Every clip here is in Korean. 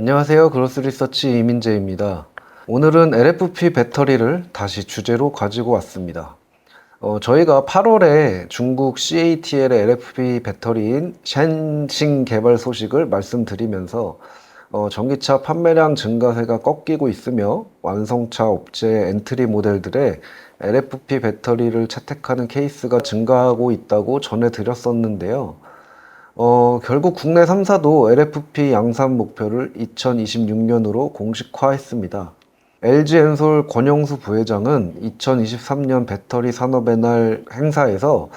안녕하세요. 그로스리서치 이민재입니다. 오늘은 LFP 배터리를 다시 주제로 가지고 왔습니다. 저희가 8월에 중국 CATL의 LFP 배터리인 셴싱 개발 소식을 말씀드리면서 전기차 판매량 증가세가 꺾이고 있으며 완성차 업체 엔트리 모델들의 LFP 배터리를 채택하는 케이스가 증가하고 있다고 전해드렸었는데요. 결국 국내 3사도 LFP 양산 목표를 2026년으로 공식화했습니다. LG엔솔 권영수 부회장은 2023년 배터리 산업의 날 행사에서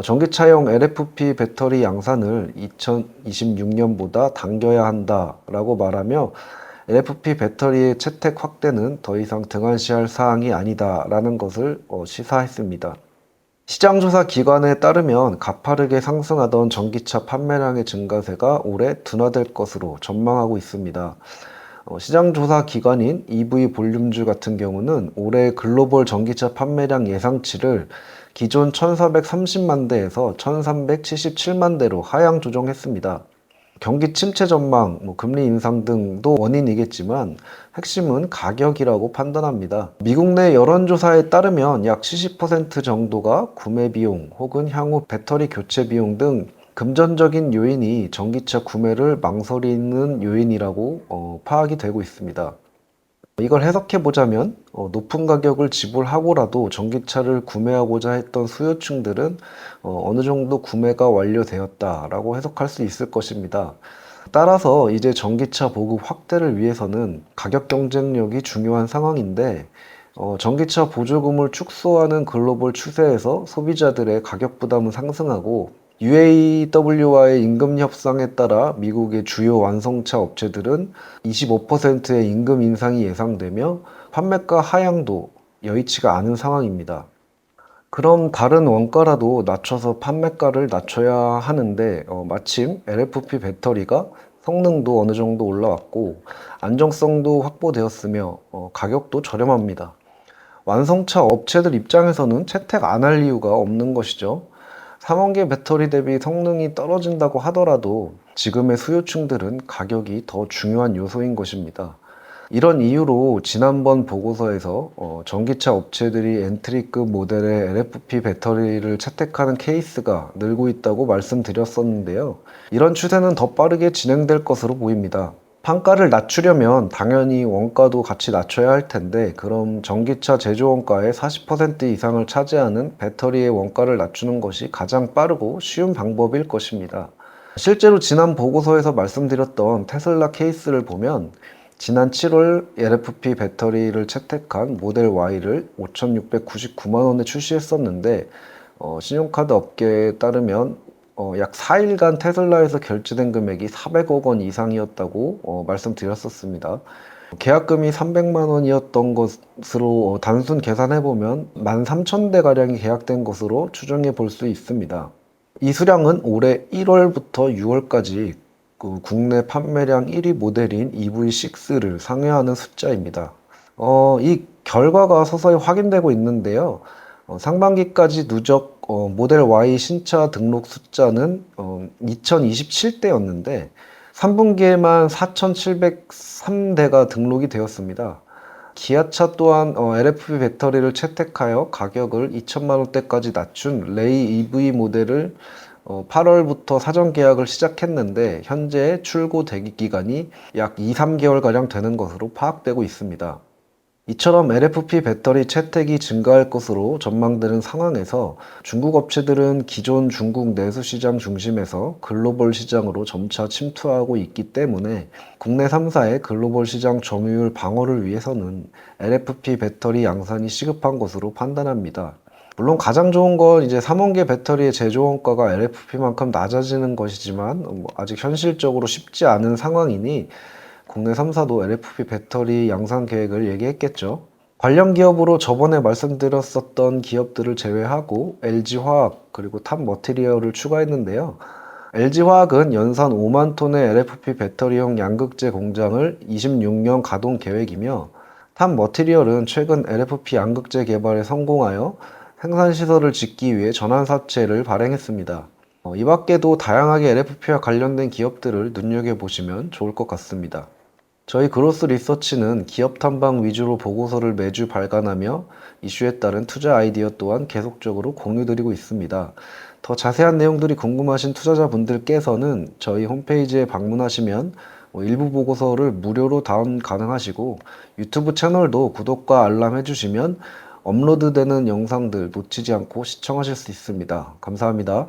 전기차용 LFP 배터리 양산을 2026년보다 당겨야 한다라고 말하며 LFP 배터리의 채택 확대는 더 이상 등한시할 사항이 아니다라는 것을 시사했습니다. 시장조사 기관에 따르면 가파르게 상승하던 전기차 판매량의 증가세가 올해 둔화될 것으로 전망하고 있습니다. 시장조사 기관인 EV 볼륨주 같은 경우는 올해 글로벌 전기차 판매량 예상치를 기존 1430만 대에서 1377만 대로 하향 조정했습니다. 경기 침체 전망, 금리 인상 등도 원인이겠지만 핵심은 가격이라고 판단합니다. 미국 내 여론조사에 따르면 약 70% 정도가 구매 비용 혹은 향후 배터리 교체 비용 등 금전적인 요인이 전기차 구매를 망설이는 요인이라고 파악이 되고 있습니다. 이걸 해석해 보자면 높은 가격을 지불하고라도 전기차를 구매하고자 했던 수요층들은 어느 정도 구매가 완료되었다라고 해석할 수 있을 것입니다. 따라서 이제 전기차 보급 확대를 위해서는 가격 경쟁력이 중요한 상황인데 전기차 보조금을 축소하는 글로벌 추세에서 소비자들의 가격 부담은 상승하고 UAW와의 임금 협상에 따라 미국의 주요 완성차 업체들은 25%의 임금 인상이 예상되며 판매가 하향도 여의치가 않은 상황입니다. 그럼 다른 원가라도 낮춰서 판매가를 낮춰야 하는데 마침 LFP 배터리가 성능도 어느 정도 올라왔고 안정성도 확보되었으며 가격도 저렴합니다. 완성차 업체들 입장에서는 채택 안 할 이유가 없는 것이죠. 3원계 배터리 대비 성능이 떨어진다고 하더라도 지금의 수요층들은 가격이 더 중요한 요소인 것입니다. 이런 이유로 지난번 보고서에서 전기차 업체들이 엔트리급 모델의 LFP 배터리를 채택하는 케이스가 늘고 있다고 말씀드렸었는데요. 이런 추세는 더 빠르게 진행될 것으로 보입니다. 판가를 낮추려면 당연히 원가도 같이 낮춰야 할 텐데 그럼 전기차 제조 원가의 40% 이상을 차지하는 배터리의 원가를 낮추는 것이 가장 빠르고 쉬운 방법일 것입니다. 실제로 지난 보고서에서 말씀드렸던 테슬라 케이스를 보면 지난 7월 LFP 배터리를 채택한 모델 Y를 5,699만 원에 출시했었는데 신용카드 업계에 따르면 약 4일간 테슬라에서 결제된 금액이 400억 원 이상이었다고 말씀드렸었습니다. 계약금이 300만 원이었던 것으로 단순 계산해보면 13,000대가량이 계약된 것으로 추정해 볼 수 있습니다. 이 수량은 올해 1월부터 6월까지 국내 판매량 1위 모델인 EV6를 상회하는 숫자입니다. 이 결과가 서서히 확인되고 있는데요. 상반기까지 누적 모델 Y 신차 등록 숫자는 2027대였는데 3분기에만 4,703대가 등록이 되었습니다. 기아차 또한 LFP 배터리를 채택하여 가격을 2천만 원대까지 낮춘 레이 EV 모델을 8월부터 사전 계약을 시작했는데 현재 출고 대기 기간이 약 2, 3개월가량 되는 것으로 파악되고 있습니다. 이처럼 LFP 배터리 채택이 증가할 것으로 전망되는 상황에서 중국 업체들은 기존 중국 내수 시장 중심에서 글로벌 시장으로 점차 침투하고 있기 때문에 국내 3사의 글로벌 시장 점유율 방어를 위해서는 LFP 배터리 양산이 시급한 것으로 판단합니다. 물론 가장 좋은 건 이제 3원계 배터리의 제조 원가가 LFP만큼 낮아지는 것이지만 아직 현실적으로 쉽지 않은 상황이니 국내 3사도 LFP 배터리 양산 계획을 얘기했겠죠. 관련 기업으로 저번에 말씀드렸었던 기업들을 제외하고 LG화학 그리고 탑머티리얼을 추가했는데요. LG화학은 연산 5만 톤의 LFP 배터리용 양극재 공장을 26년 가동 계획이며 탑머티리얼은 최근 LFP 양극재 개발에 성공하여 생산시설을 짓기 위해 전환사채를 발행했습니다. 이 밖에도 다양하게 LFP와 관련된 기업들을 눈여겨보시면 좋을 것 같습니다. 저희 그로스 리서치는 기업 탐방 위주로 보고서를 매주 발간하며 이슈에 따른 투자 아이디어 또한 계속적으로 공유드리고 있습니다. 더 자세한 내용들이 궁금하신 투자자분들께서는 저희 홈페이지에 방문하시면 일부 보고서를 무료로 다운 가능하시고 유튜브 채널도 구독과 알람 해주시면 업로드되는 영상들 놓치지 않고 시청하실 수 있습니다. 감사합니다.